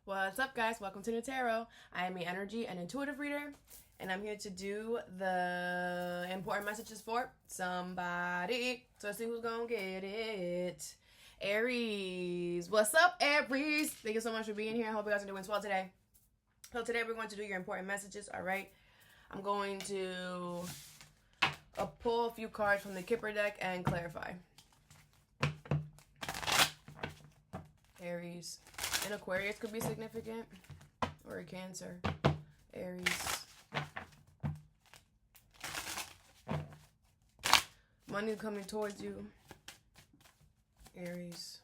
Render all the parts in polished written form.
What's up, guys? Welcome to Nutarot. I am an energy and intuitive reader, and I'm here to do the important messages for somebody. So let's see who's gonna get it. Aries. What's up, Aries? Thank you so much for being here. I hope you guys are doing well today. So today we're going to do your important messages, all right? I'm going to pull a few cards from the Kipper deck and clarify. Aries. An Aquarius could be significant, or a Cancer. Aries. Money coming towards you. Aries.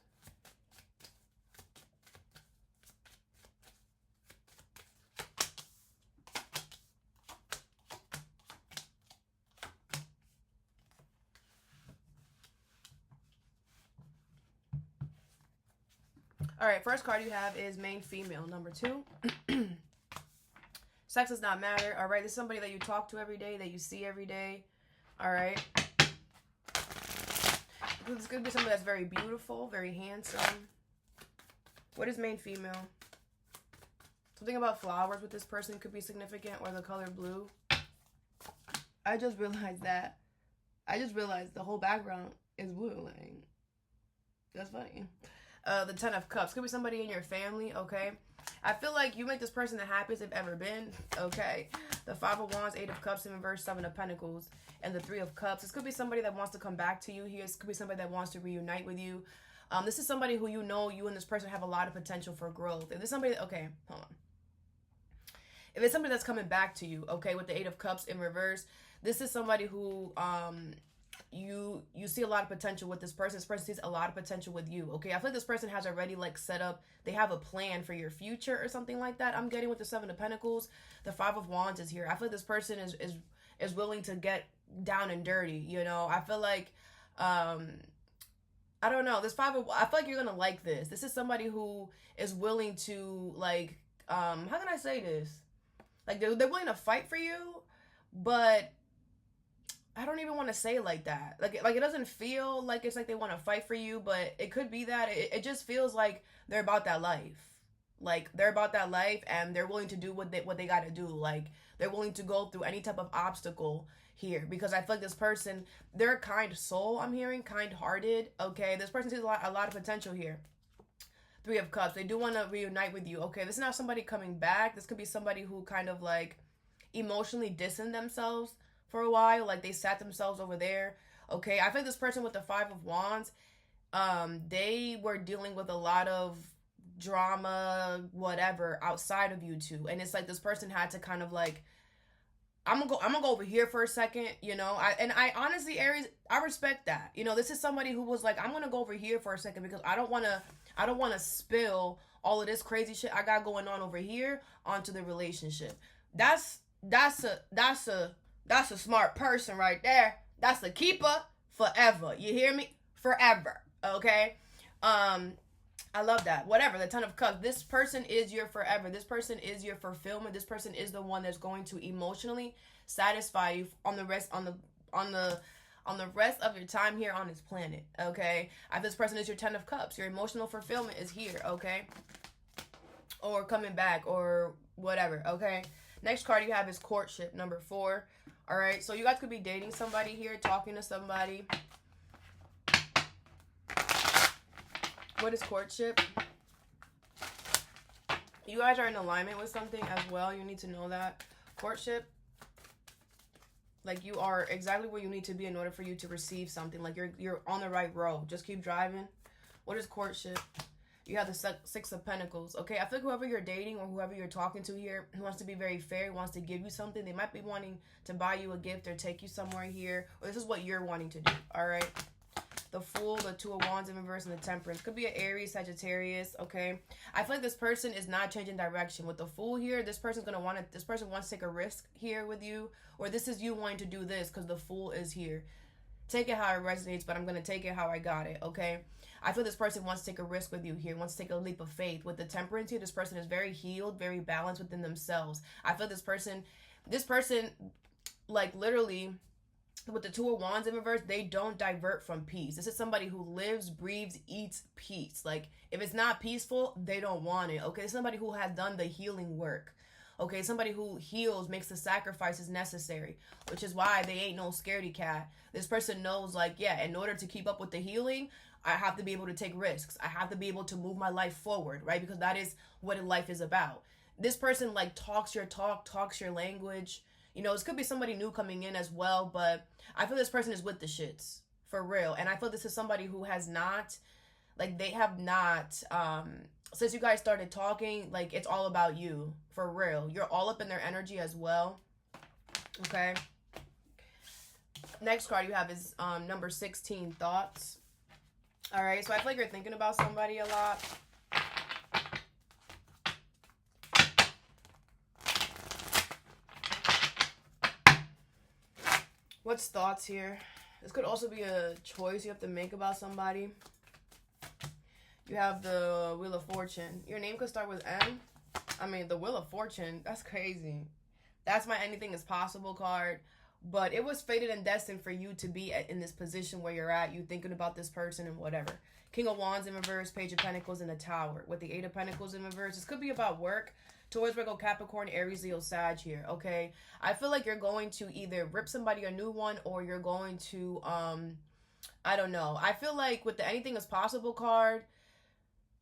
All right, first card you have is main female, number 2. Sex does not matter, all right? This is somebody that you talk to every day, that you see every day, all right? This could be somebody that's very beautiful, very handsome. What is main female? Something about flowers with this person could be significant, or the color blue. I just realized that. I just realized the whole background is blue. Like, that's funny. The 10 of Cups. Could be somebody in your family, okay? I feel like you make this person the happiest they've ever been, okay? The 5 of Wands, 8 of Cups in reverse, 7 of Pentacles, and the 3 of Cups. This could be somebody that wants to come back to you here. This could be somebody that wants to reunite with you. This is somebody who you know you and this person have a lot of potential for growth. If there's somebody, okay, hold on. If it's somebody that's coming back to you, okay, with the 8 of Cups in reverse, this is somebody who, you see a lot of potential with this person. This person sees a lot of potential with you, okay? I feel like this person has already, like, set up, they have a plan for your future or something like that. I'm getting with the 7 of Pentacles. The 5 of Wands is here. I feel like this person is willing to get down and dirty, you know? I feel like, I don't know, this 5 of, I feel like you're gonna like this. This is somebody who is willing to, like, how can I say this? Like, they're willing to fight for you, but I don't even want to say it like that. Like it doesn't feel like it's like they want to fight for you, but it could be that. It just feels like they're about that life. Like, they're about that life, and they're willing to do what they got to do. Like, they're willing to go through any type of obstacle here, because I feel like this person, they're a kind soul, I'm hearing, kind-hearted, okay? This person sees a lot of potential here. 3 of Cups. They do want to reunite with you, okay? This is not somebody coming back. This could be somebody who kind of, like, emotionally distanced themselves for a while, like they sat themselves over there, okay? I think this person with the 5 of Wands, they were dealing with a lot of drama, whatever, outside of you two, and it's like this person had to kind of like, I'm gonna go over here for a second, you know? I honestly, Aries, I respect that. You know, this is somebody who was like, I'm gonna go over here for a second because I don't wanna spill all of this crazy shit I got going on over here onto the relationship. That's a smart person right there. That's a keeper forever. You hear me? Forever. Okay? I love that. Whatever, the 10 of Cups. This person is your forever. This person is your fulfillment. This person is the one that's going to emotionally satisfy you on the rest of your time here on this planet. Okay? This person is your 10 of Cups. Your emotional fulfillment is here, okay? Or coming back or whatever, okay? Next card you have is Courtship, number 4. All right, so you guys could be dating somebody here, talking to somebody. What is Courtship? You guys are in alignment with something as well. You need to know that. Courtship, like, you are exactly where you need to be in order for you to receive something. Like, you're on the right road. Just keep driving. What is Courtship? You have the 6 of Pentacles, okay? I feel like whoever you're dating or whoever you're talking to here who wants to be very fair, wants to give you something. They might be wanting to buy you a gift or take you somewhere here. Or this is what you're wanting to do, all right? The Fool, the 2 of Wands in reverse, and the Temperance. Could be an Aries, Sagittarius, okay? I feel like this person is not changing direction. With the Fool here, this person wants to take a risk here with you. Or this is you wanting to do this because the Fool is here. Take it how it resonates, but I'm going to take it how I got it, okay? I feel this person wants to take a risk with you here, wants to take a leap of faith. With the Temperance here, this person is very healed, very balanced within themselves. I feel this person, like, literally, with the Two of Wands in reverse, they don't divert from peace. This is somebody who lives, breathes, eats peace. Like, if it's not peaceful, they don't want it, okay? Somebody who has done the healing work, okay? Somebody who heals, makes the sacrifices necessary, which is why they ain't no scaredy cat. This person knows, like, yeah, in order to keep up with the healing, I have to be able to take risks. I have to be able to move my life forward, right? Because that is what life is about. This person, like, talks your talk, talks your language. You know, this could be somebody new coming in as well, but I feel this person is with the shits, for real. And I feel this is somebody who has not, like, they have not, since you guys started talking, like, it's all about you, for real. You're all up in their energy as well, okay? Next card you have is number 16, thoughts. All right, so I feel like you're thinking about somebody a lot. What's thoughts here? This could also be a choice you have to make about somebody. You have the Wheel of Fortune. Your name could start with M. I mean, the Wheel of Fortune, that's crazy. That's my anything is possible card. But it was fated and destined for you to be in this position where you're at. You thinking about this person and whatever. King of Wands in reverse, Page of Pentacles in the Tower. With the Eight of Pentacles in reverse, this could be about work. Taurus, Virgo, Capricorn, Aries, Leo, Sag here, okay? I feel like you're going to either rip somebody a new one or you're going to, I don't know. I feel like with the anything is possible card,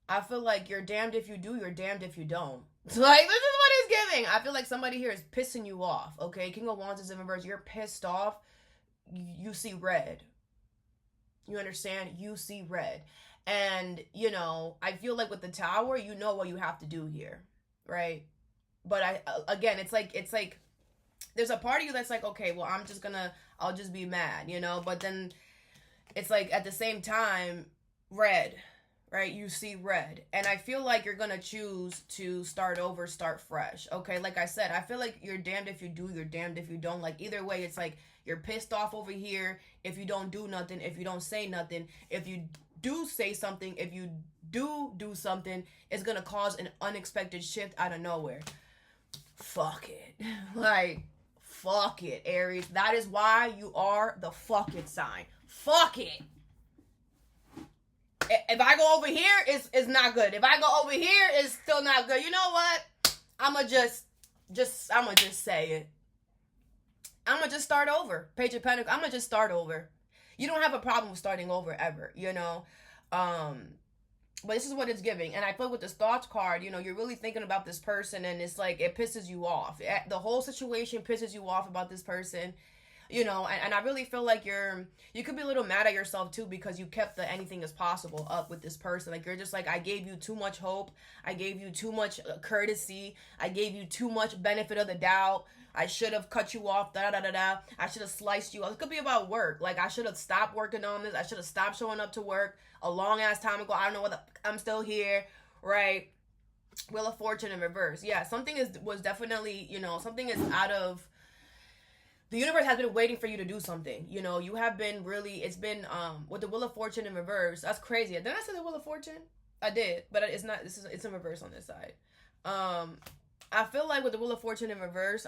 I feel like you're damned if you do, you're damned if you don't. Like, this is what it's giving. I feel like somebody here is pissing you off, okay? King of Wands is in reverse. You're pissed off. You see red. You understand? You see red. And, you know, I feel like with the Tower, you know what you have to do here, right? But again, it's like there's a part of you that's like, okay, well, I'll just be mad, you know? But then it's like at the same time, red, right? You see red. And I feel like you're going to choose to start over, start fresh. Okay. Like I said, I feel like you're damned if you do, you're damned if you don't. Like either way, it's like you're pissed off over here if you don't do nothing, if you don't say nothing. If you do say something, if you do something, it's going to cause an unexpected shift out of nowhere. Fuck it. Like, fuck it, Aries. That is why you are the fuck it sign. Fuck it. If I go over here, it's not good. If I go over here, it's still not good. You know what? I'ma just say it. I'ma just start over. Page of Pentacles. I'ma just start over. You don't have a problem with starting over ever, you know? But this is what it's giving. And I feel with this thoughts card, you know, you're really thinking about this person and it's like, it pisses you off. The whole situation pisses you off about this person. You know, and I really feel like you could be a little mad at yourself too because you kept the anything is possible up with this person. Like you're just like, I gave you too much hope. I gave you too much courtesy. I gave you too much benefit of the doubt. I should have cut you off. I should have sliced you off. It could be about work. Like I should have stopped working on this. I should have stopped showing up to work a long ass time ago. I don't know what I'm still here, right? Wheel of Fortune in reverse. Yeah, something was definitely, you know, something is out of. The universe has been waiting for you to do something. You know, you have been really, it's been, with the Wheel of Fortune in reverse, that's crazy. Didn't I say the Wheel of Fortune? I did, but it's not, it's in reverse on this side. I feel like with the Wheel of Fortune in reverse,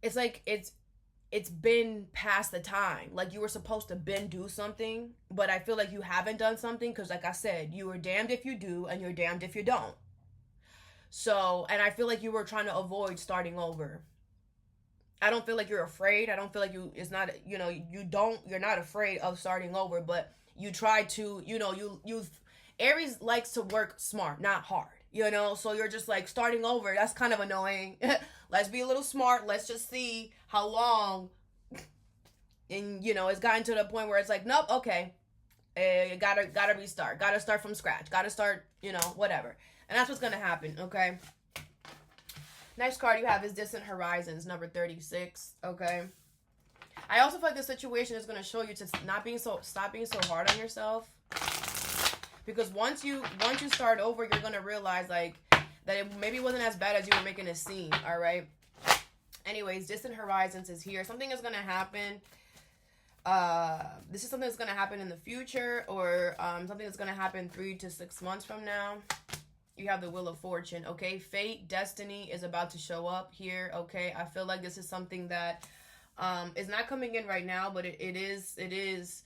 it's like, it's been past the time. Like you were supposed to do something, but I feel like you haven't done something because like I said, you were damned if you do and you're damned if you don't. So, and I feel like you were trying to avoid starting over. I don't feel like you're afraid. I don't feel like you're not afraid of starting over, but you try to, you know, Aries likes to work smart, not hard, you know? So you're just like starting over. That's kind of annoying. Let's be a little smart. Let's just see how long. And, you know, it's gotten to the point where it's like, nope, okay. Gotta restart. Gotta start from scratch. Gotta start, you know, whatever. And that's what's going to happen, okay? Next card you have is Distant Horizons, number 36, okay? I also feel like this situation is going to show you to stop being so hard on yourself. Because once you start over, you're going to realize, like, that it maybe wasn't as bad as you were making it seem, all right? Anyways, Distant Horizons is here. Something is going to happen. This is something that's going to happen in the future or something that's going to happen 3 to 6 months from now. You have the Wheel of Fortune, okay? Fate, destiny is about to show up here, okay? I feel like this is something that is not coming in right now, but it is.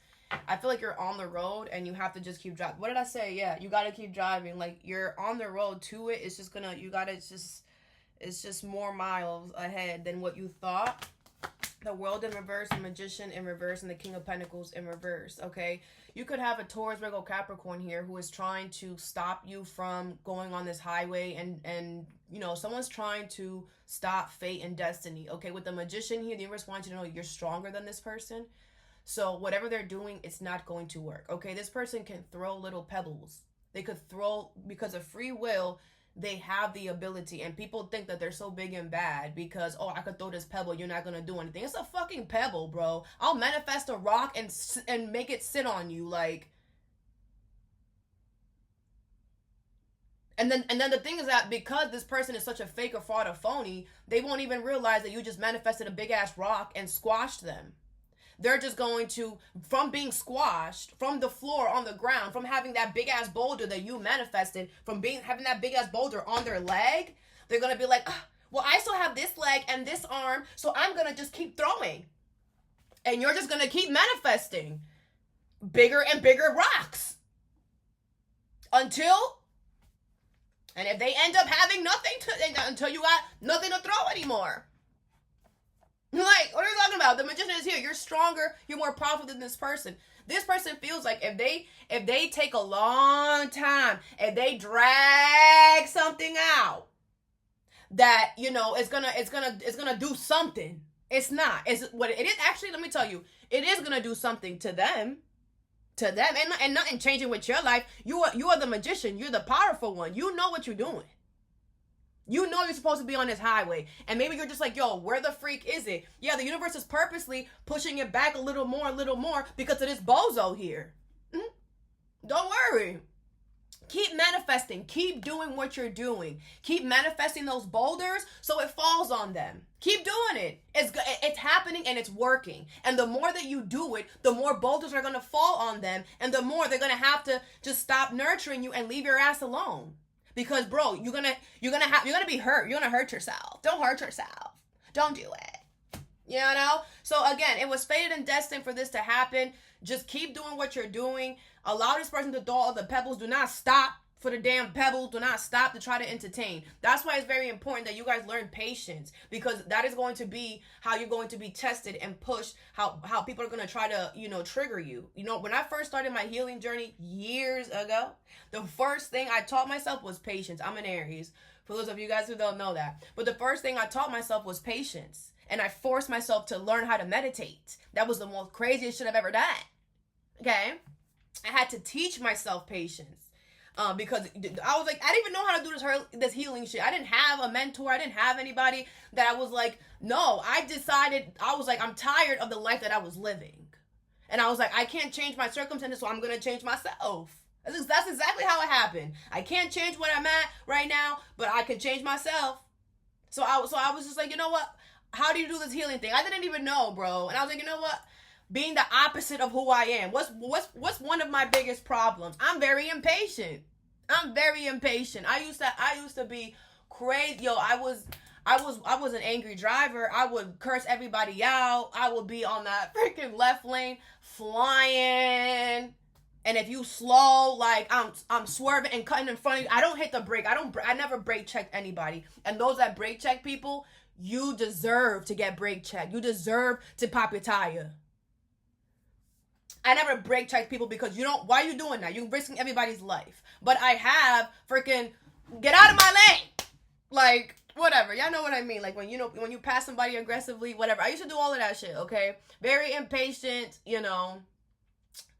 I feel like you're on the road and you have to just keep driving. What did I say? Yeah, you got to keep driving. Like, you're on the road to it. It's just gonna, it's just more miles ahead than what you thought. The World in reverse, the Magician in reverse, and the King of Pentacles in reverse, okay? You could have a Taurus, Virgo, Capricorn here who is trying to stop you from going on this highway, and you know, someone's trying to stop fate and destiny, okay? With the Magician here, the universe wants you to know you're stronger than this person. So whatever they're doing, it's not going to work, okay? This person can throw little pebbles. They could throw, because of free will, they have the ability, and people think that they're so big and bad because, oh, I could throw this pebble, you're not gonna do anything. It's a fucking pebble, bro. I'll manifest a rock and make it sit on you, like. And then the thing is that because this person is such a fake or fraud or phony, they won't even realize that you just manifested a big ass rock and squashed them. They're just going to, from being squashed, from the floor, on the ground, from having that big-ass boulder that you manifested, from having that big-ass boulder on their leg, they're going to be like, well, I still have this leg and this arm, so I'm going to just keep throwing. And you're just going to keep manifesting bigger and bigger rocks. And if they end up having nothing until you got nothing to throw anymore. Like, what are you talking about? The Magician is here. You're stronger. You're more powerful than this person. This person feels like if they take a long time, if they drag something out, that, you know, it's gonna do something. It's not. It's what it is. Actually, let me tell you, it is gonna do something to them, and nothing changing with your life. You are the Magician. You're the powerful one. You know what you're doing. You know you're supposed to be on this highway. And maybe you're just like, yo, where the freak is it? Yeah, the universe is purposely pushing it back a little more because of this bozo here. Don't worry. Keep manifesting. Keep doing what you're doing. Keep manifesting those boulders so it falls on them. Keep doing it. It's happening and it's working. And the more that you do it, the more boulders are going to fall on them. And the more they're going to have to just stop nurturing you and leave your ass alone. Because, bro, you're gonna be hurt. You're gonna hurt yourself. Don't hurt yourself. Don't do it. You know? So again, it was fated and destined for this to happen. Just keep doing what you're doing. Allow this person to throw all the pebbles. Do not stop for the damn pebbles. Do not stop to try to entertain. That's why it's very important that you guys learn patience, because that is going to be how you're going to be tested and pushed, how people are going to try to, you know, trigger you. You know, when I first started my healing journey years ago, the first thing I taught myself was patience. I'm an Aries, for those of you guys who don't know that. But the first thing I taught myself was patience. And I forced myself to learn how to meditate. That was the most craziest shit I've ever done. Okay? I had to teach myself patience. Because I was like, I didn't even know how to do this healing shit. I didn't have a mentor. I didn't have anybody that I was like, no. I decided, I was like, I'm tired of the life that I was living. And I was like, I can't change my circumstances, so I'm going to change myself. That's exactly how it happened. I can't change what I'm at right now, but I can change myself. So I was just like, you know what? How do you do this healing thing? I didn't even know, bro. And I was like, you know what? Being the opposite of who I am. What's one of my biggest problems? I'm very impatient. I used to be crazy. Yo, I was an angry driver. I would curse everybody out. I would be on that freaking left lane flying. And if you slow, like I'm swerving and cutting in front of you, I don't hit the brake. I never brake check anybody. And those that brake check people, you deserve to get brake checked. You deserve to pop your tire. I never brake check people because why are you doing that? You're risking everybody's life. But I have freaking, get out of my lane. Like, whatever. Y'all know what I mean. Like when you pass somebody aggressively, whatever. I used to do all of that shit, okay? Very impatient, you know.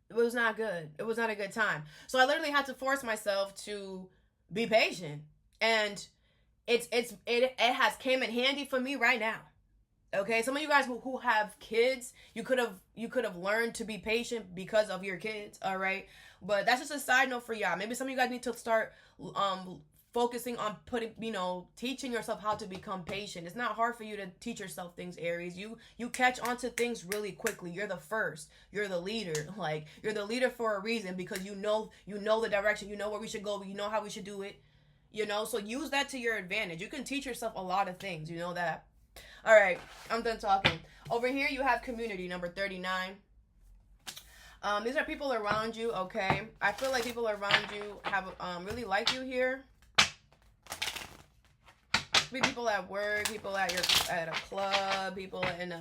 It was not good. It was not a good time. So I literally had to force myself to be patient. And it has came in handy for me right now. Okay, some of you guys who have kids, you could have learned to be patient because of your kids, all right? But that's just a side note for y'all. Maybe some of you guys need to start focusing on teaching yourself how to become patient. It's not hard for you to teach yourself things, Aries. You catch on to things really quickly. You're the first. You're the leader. Like, you're the leader for a reason, because you know the direction. You know where we should go. You know how we should do it. You know, so use that to your advantage. You can teach yourself a lot of things. You know that. All right, I'm done talking. Over here, you have community, number 39. These are people around you, okay? I feel like people around you have really like you here. People at work, people at a club, people in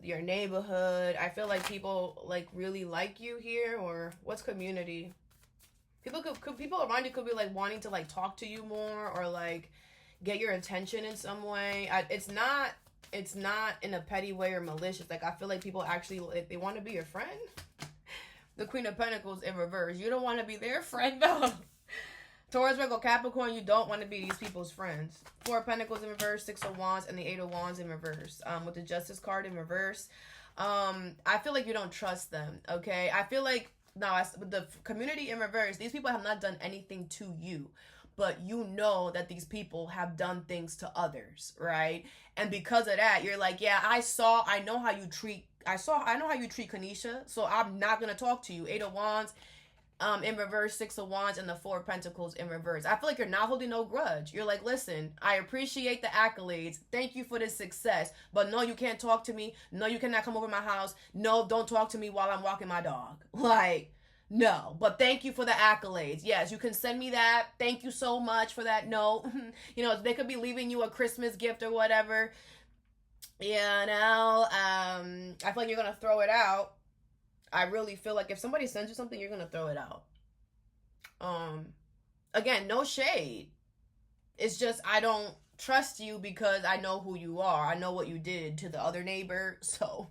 your neighborhood. I feel like people like really like you here. Or what's community? People around you could be like wanting to like talk to you more, or like get your attention in some way. It's not in a petty way or malicious. Like, I feel like people actually, like, they want to be your friend. The Queen of Pentacles in reverse. You don't want to be their friend, though. Taurus, Virgo, Capricorn, you don't want to be these people's friends. Four of Pentacles in reverse, Six of Wands, and the Eight of Wands in reverse. With the Justice card in reverse. I feel like you don't trust them, okay? I feel like, with the community in reverse, these people have not done anything to you. But you know that these people have done things to others, right? And because of that, you're like, yeah, I know how you treat Kanisha, so I'm not gonna talk to you. Eight of Wands in reverse, Six of Wands, and the Four of Pentacles in reverse. I feel like you're not holding no grudge. You're like, listen, I appreciate the accolades. Thank you for this success. But no, you can't talk to me. No, you cannot come over my house. No, don't talk to me while I'm walking my dog. Like, no, but thank you for the accolades. Yes, you can send me that. Thank you so much for that. No, you know, they could be leaving you a Christmas gift or whatever. Yeah, now, I feel like you're going to throw it out. I really feel like if somebody sends you something, you're going to throw it out. Again, no shade. It's just, I don't trust you because I know who you are. I know what you did to the other neighbor, so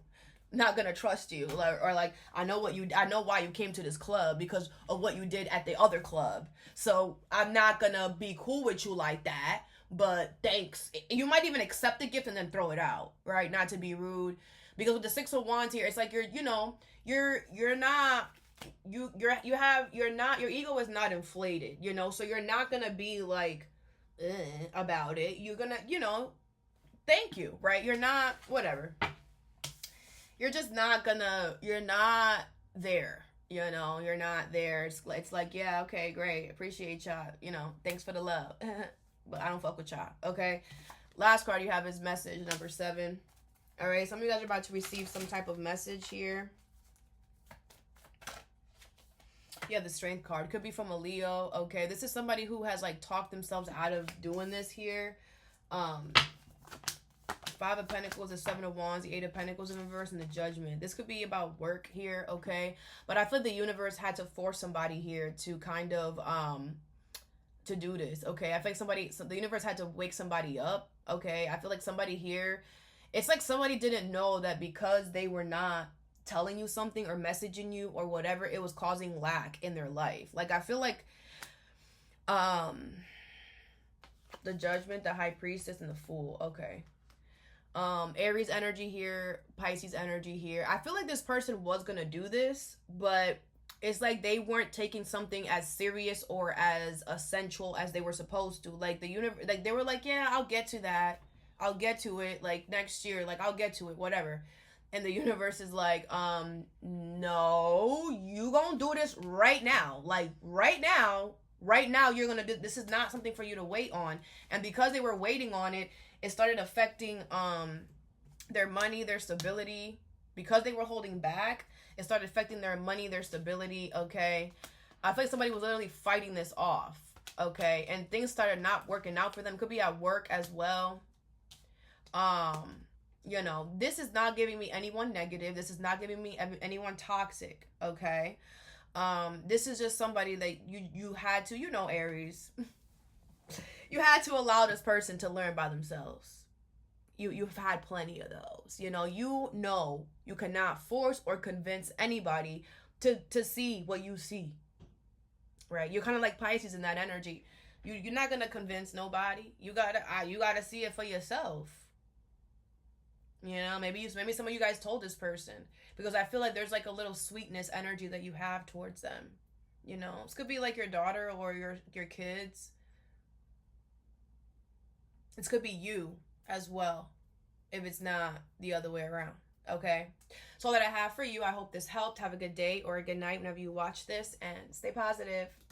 not gonna trust you. Or like, I know why you came to this club because of what you did at the other club. So I'm not gonna be cool with you like that. But thanks. You might even accept the gift and then throw it out, right? Not to be rude, because with the Six of Wands here, it's like your ego is not inflated, you know. So you're not gonna be like about it. You're gonna, thank you, right? You're not whatever. You're just not gonna, you're not there, you're not there. It's like, yeah, okay, great, appreciate y'all, thanks for the love, but I don't fuck with y'all, okay? Last card you have is message, number 7. All right, some of you guys are about to receive some type of message here. Yeah, the Strength card could be from a Leo, okay? This is somebody who has, like, talked themselves out of doing this here. Five of Pentacles, the Seven of Wands, the Eight of Pentacles in reverse, and the Judgment. This could be about work here, okay? But I feel the universe had to force somebody here to kind of, to do this, okay? I feel like the universe had to wake somebody up, okay? I feel like somebody here, it's like somebody didn't know that because they were not telling you something or messaging you or whatever, it was causing lack in their life. Like, I feel like, the Judgment, the High Priestess, and the Fool, okay? Aries energy here, Pisces energy here. I feel like this person was gonna do this, but it's like they weren't taking something as serious or as essential as they were supposed to. Like, the universe, like, they were like, yeah, I'll get to that, I'll get to it, like, next year, like, I'll get to it, whatever. And the universe is like, no, you gonna do this right now. Like, right now, you're gonna do, this is not something for you to wait on. And because they were waiting on it, it started affecting their money, their stability. Because they were holding back, it started affecting their money, their stability, okay? I feel like somebody was literally fighting this off, okay? And things started not working out for them. Could be at work as well. This is not giving me anyone negative. This is not giving me anyone toxic, okay? This is just somebody that you had to, Aries. You had to allow this person to learn by themselves. You've had plenty of those. You cannot force or convince anybody to see what you see. Right? You're kind of like Pisces in that energy. You're not gonna convince nobody. You gotta see it for yourself. Maybe some of you guys told this person, because I feel like there's like a little sweetness energy that you have towards them. This could be like your daughter or your kids. This could be you as well, if it's not the other way around, okay? So all that I have for you. I hope this helped. Have a good day or a good night whenever you watch this, and stay positive.